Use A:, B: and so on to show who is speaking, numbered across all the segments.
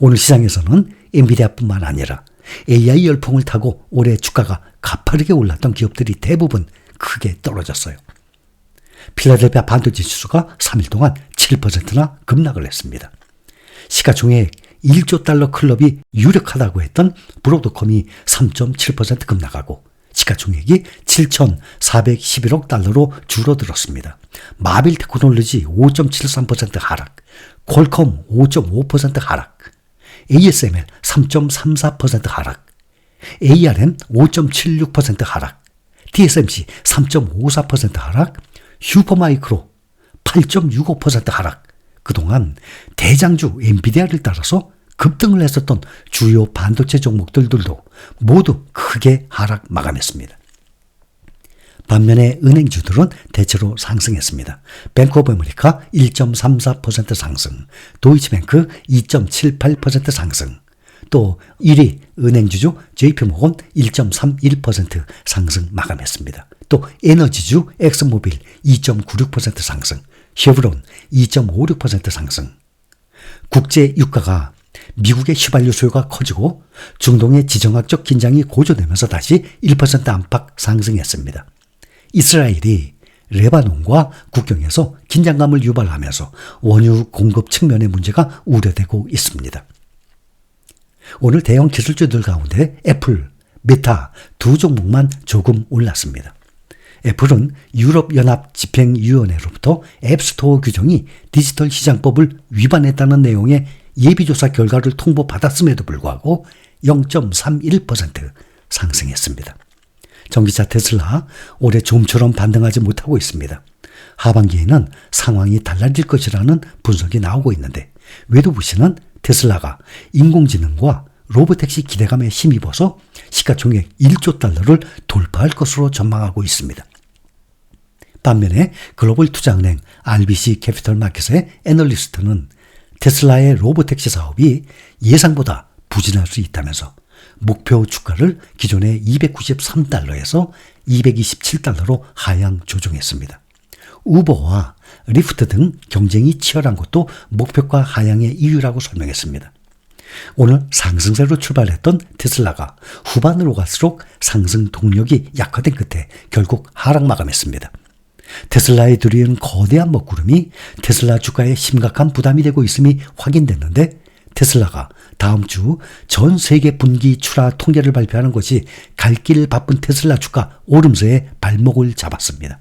A: 오늘 시장에서는 엔비디아뿐만 아니라 AI 열풍을 타고 올해 주가가 가파르게 올랐던 기업들이 대부분 크게 떨어졌어요. 필라델피아 반도체 지수가 3일 동안 7%나 급락을 했습니다. 시가총액 1조 달러 클럽이 유력하다고 했던 브로드컴이 3.7% 급락하고 시가총액이 7,411억 달러로 줄어들었습니다. 마빌 테크놀로지 5.73% 하락, 퀄컴 5.5% 하락, ASML 3.34% 하락, ARM 5.76% 하락, TSMC 3.54% 하락, 슈퍼마이크로 8.65% 하락. 그동안 대장주 엔비디아를 따라서 급등을 했었던 주요 반도체 종목들도 모두 크게 하락 마감했습니다. 반면에 은행주들은 대체로 상승했습니다. 뱅크 오브 아메리카 1.34% 상승, 도이치뱅크 2.78% 상승, 또 1위 은행주죠 JP모건 1.31% 상승 마감했습니다. 또 에너지주 엑스모빌 2.96% 상승, 쉐브론 2.56% 상승. 국제 유가가 미국의 휘발유 수요가 커지고 중동의 지정학적 긴장이 고조되면서 다시 1% 안팎 상승했습니다. 이스라엘이 레바논과 국경에서 긴장감을 유발하면서 원유 공급 측면의 문제가 우려되고 있습니다. 오늘 대형 기술주들 가운데 애플, 메타 두 종목만 조금 올랐습니다. 애플은 유럽연합집행위원회로부터 앱스토어 규정이 디지털 시장법을 위반했다는 내용의 예비조사 결과를 통보받았음에도 불구하고 0.31% 상승했습니다. 전기차 테슬라 올해 좀처럼 반등하지 못하고 있습니다. 하반기에는 상황이 달라질 것이라는 분석이 나오고 있는데 외도부시는 테슬라가 인공지능과 로보택시 기대감에 힘입어서 시가총액 1조 달러를 돌파할 것으로 전망하고 있습니다. 반면에 글로벌 투자은행 RBC 캐피털 마켓의 애널리스트는 테슬라의 로보택시 사업이 예상보다 부진할 수 있다면서 목표 주가를 기존의 293달러에서 227달러로 하향 조정했습니다. 우버와 리프트 등 경쟁이 치열한 것도 목표가 하향의 이유라고 설명했습니다. 오늘 상승세로 출발했던 테슬라가 후반으로 갈수록 상승 동력이 약화된 끝에 결국 하락 마감했습니다. 테슬라에 들이은 거대한 먹구름이 테슬라 주가에 심각한 부담이 되고 있음이 확인됐는데 테슬라가 다음 주 전 세계 분기 출하 통계를 발표하는 것이 갈 길 바쁜 테슬라 주가 오름세에 발목을 잡았습니다.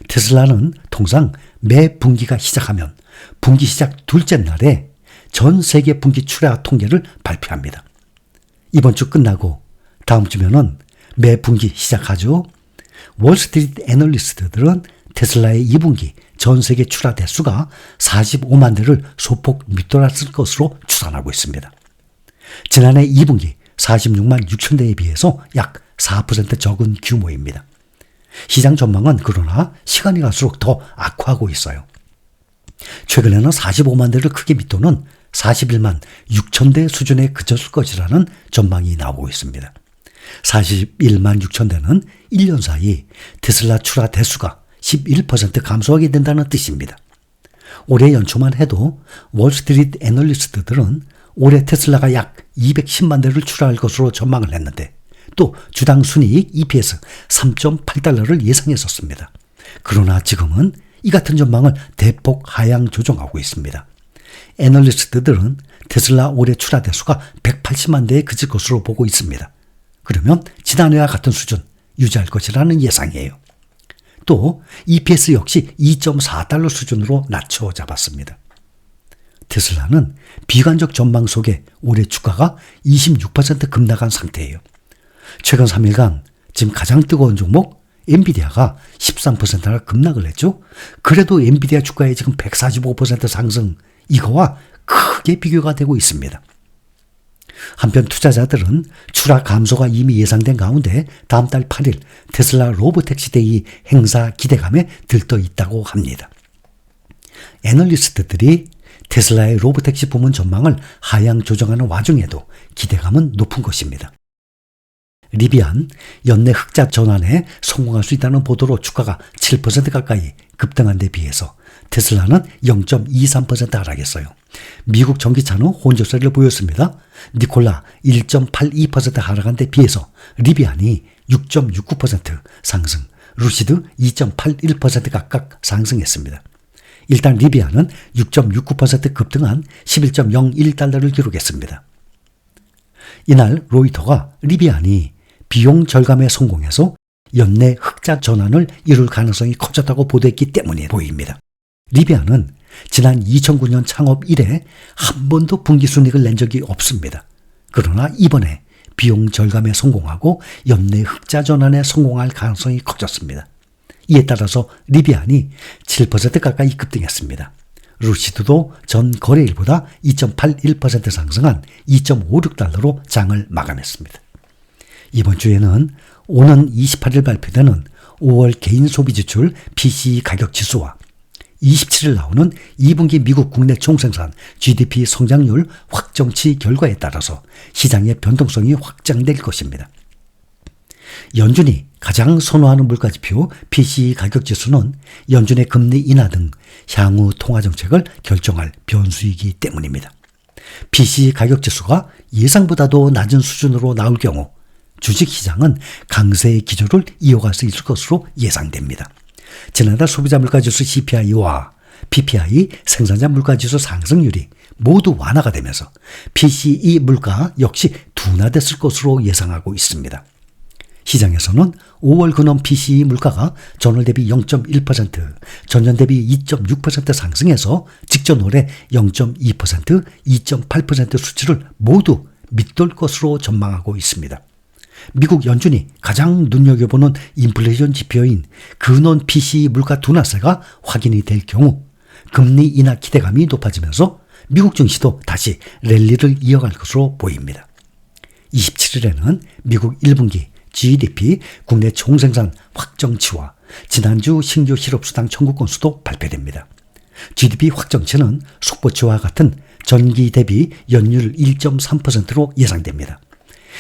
A: 테슬라는 통상 매 분기가 시작하면 분기 시작 둘째 날에 전 세계 분기 출하 통계를 발표합니다. 이번 주 끝나고 다음 주면은 매 분기 시작하죠. 월스트리트 애널리스트들은 테슬라의 2분기 전 세계 출하 대수가 45만 대를 소폭 밑돌았을 것으로 추산하고 있습니다. 지난해 2분기 46만 6천 대에 비해서 약 4% 적은 규모입니다. 시장 전망은 그러나 시간이 갈수록 더 악화하고 있어요. 최근에는 45만 대를 크게 밑도는 41만 6천 대 수준에 그쳤을 것이라는 전망이 나오고 있습니다. 41만 6천 대는 1년 사이 테슬라 출하 대수가 11% 감소하게 된다는 뜻입니다. 올해 연초만 해도 월스트리트 애널리스트들은 올해 테슬라가 약 210만 대를 출하할 것으로 전망을 했는데 또 주당 순이익 EPS 3.8달러를 예상했었습니다. 그러나 지금은 이 같은 전망을 대폭 하향 조정하고 있습니다. 애널리스트들은 테슬라 올해 출하 대수가 180만 대에 그칠 것으로 보고 있습니다. 그러면 지난해와 같은 수준 유지할 것이라는 예상이에요. 또 EPS 역시 2.4달러 수준으로 낮춰 잡았습니다. 테슬라는 비관적 전망 속에 올해 주가가 26% 급락한 상태예요. 최근 3일간 지금 가장 뜨거운 종목 엔비디아가 13%나 급락을 했죠. 그래도 엔비디아 주가의 지금 145% 상승, 이거와 크게 비교가 되고 있습니다. 한편 투자자들은 출하 감소가 이미 예상된 가운데 다음 달 8일 테슬라 로보택시 데이 행사 기대감에 들떠 있다고 합니다. 애널리스트들이 테슬라의 로보택시 부문 전망을 하향 조정하는 와중에도 기대감은 높은 것입니다. 리비안 연내 흑자 전환에 성공할 수 있다는 보도로 주가가 7% 가까이 급등한 데 비해서 테슬라는 0.23% 하락했어요. 미국 전기차는 혼조세를 보였습니다. 니콜라 1.82% 하락한 데 비해서 리비안이 6.69% 상승, 루시드 2.81% 각각 상승했습니다. 일단 리비안은 6.69% 급등한 11.01달러를 기록했습니다. 이날 로이터가 리비안이 비용 절감에 성공해서 연내 흑자 전환을 이룰 가능성이 커졌다고 보도했기 때문에 보입니다. 리비안은 지난 2009년 창업 이래 한 번도 분기순이익을 낸 적이 없습니다. 그러나 이번에 비용 절감에 성공하고 연내 흑자 전환에 성공할 가능성이 커졌습니다. 이에 따라서 리비안이 7% 가까이 급등했습니다. 루시드도 전 거래일보다 2.81% 상승한 2.56달러로 장을 마감했습니다. 이번 주에는 오는 28일 발표되는 5월 개인 소비 지출 PCE 가격 지수와 27일 나오는 2분기 미국 국내 총생산 GDP 성장률 확정치 결과에 따라서 시장의 변동성이 확장될 것입니다. 연준이 가장 선호하는 물가지표 PCE 가격지수는 연준의 금리 인하 등 향후 통화정책을 결정할 변수이기 때문입니다. PCE 가격지수가 예상보다도 낮은 수준으로 나올 경우 주식시장은 강세의 기조를 이어갈 수 있을 것으로 예상됩니다. 지난달 소비자 물가지수 CPI와 PPI 생산자 물가지수 상승률이 모두 완화가 되면서 PCE 물가 역시 둔화됐을 것으로 예상하고 있습니다. 시장에서는 5월 근원 PCE 물가가 전월 대비 0.1%, 전년 대비 2.6% 상승해서 직전 올해 0.2%, 2.8% 수치를 모두 밑돌 것으로 전망하고 있습니다. 미국 연준이 가장 눈여겨보는 인플레이션 지표인 근원 PCE 물가 둔화세가 확인이 될 경우 금리 인하 기대감이 높아지면서 미국 증시도 다시 랠리를 이어갈 것으로 보입니다. 27일에는 미국 1분기 GDP 국내 총생산 확정치와 지난주 신규 실업수당 청구 건수도 발표됩니다. GDP 확정치는 속보치와 같은 전기 대비 연율 1.3%로 예상됩니다.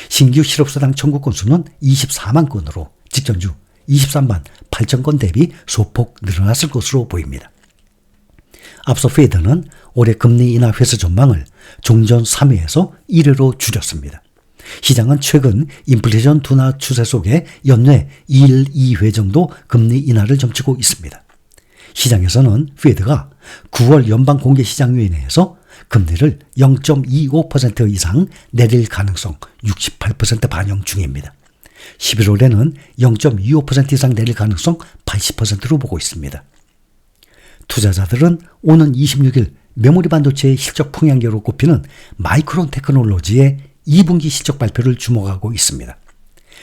A: 신규 실업수당 청구 건수는 24만 건으로 직전주 23만 8천 건 대비 소폭 늘어났을 것으로 보입니다. 앞서 페드는 올해 금리 인하 회수 전망을 종전 3회에서 1회로 줄였습니다. 시장은 최근 인플레이션 둔화 추세 속에 연내 1, 2회 정도 금리 인하를 점치고 있습니다. 시장에서는 페드가 9월 연방공개시장위원회에서 금리를 0.25% 이상 내릴 가능성 68% 반영 중입니다. 11월에는 0.25% 이상 내릴 가능성 80%로 보고 있습니다. 투자자들은 오는 26일 메모리 반도체의 실적 풍향계로 꼽히는 마이크론 테크놀로지의 2분기 실적 발표를 주목하고 있습니다.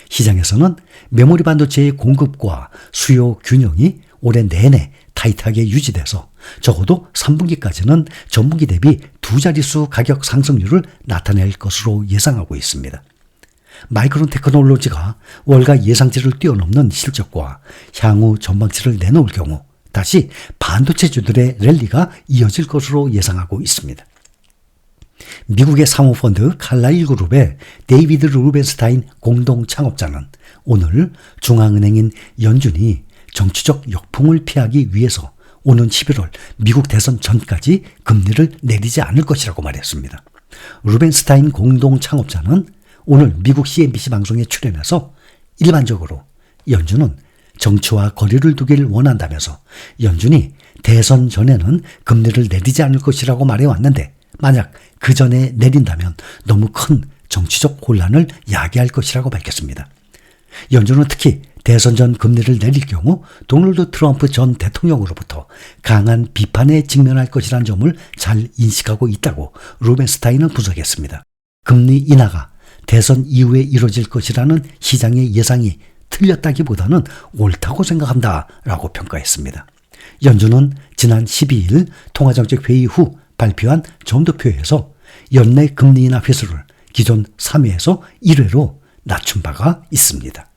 A: 시장에서는 메모리 반도체의 공급과 수요 균형이 올해 내내 타이트하게 유지돼서 적어도 3분기까지는 전분기 대비 두 자릿수 가격 상승률을 나타낼 것으로 예상하고 있습니다. 마이크론 테크놀로지가 월가 예상치를 뛰어넘는 실적과 향후 전망치를 내놓을 경우 다시 반도체주들의 랠리가 이어질 것으로 예상하고 있습니다. 미국의 사모펀드 칼라일 그룹의 데이비드 루벤스타인 공동 창업자는 오늘 중앙은행인 연준이 정치적 역풍을 피하기 위해서 오는 11월 미국 대선 전까지 금리를 내리지 않을 것이라고 말했습니다. 루벤스타인 공동 창업자는 오늘 미국 CNBC 방송에 출연해서 일반적으로 연준은 정치와 거리를 두기를 원한다면서 연준이 대선 전에는 금리를 내리지 않을 것이라고 말해왔는데 만약 그 전에 내린다면 너무 큰 정치적 혼란을 야기할 것이라고 밝혔습니다. 연준은 특히 대선 전 금리를 내릴 경우 도널드 트럼프 전 대통령으로부터 강한 비판에 직면할 것이라는 점을 잘 인식하고 있다고 루벤스타인은 분석했습니다. 금리 인하가 대선 이후에 이루어질 것이라는 시장의 예상이 틀렸다기보다는 옳다고 생각한다라고 평가했습니다. 연준은 지난 12일 통화정책회의 후 발표한 점도표에서 연내 금리 인하 회수를 기존 3회에서 1회로 낮춘 바가 있습니다.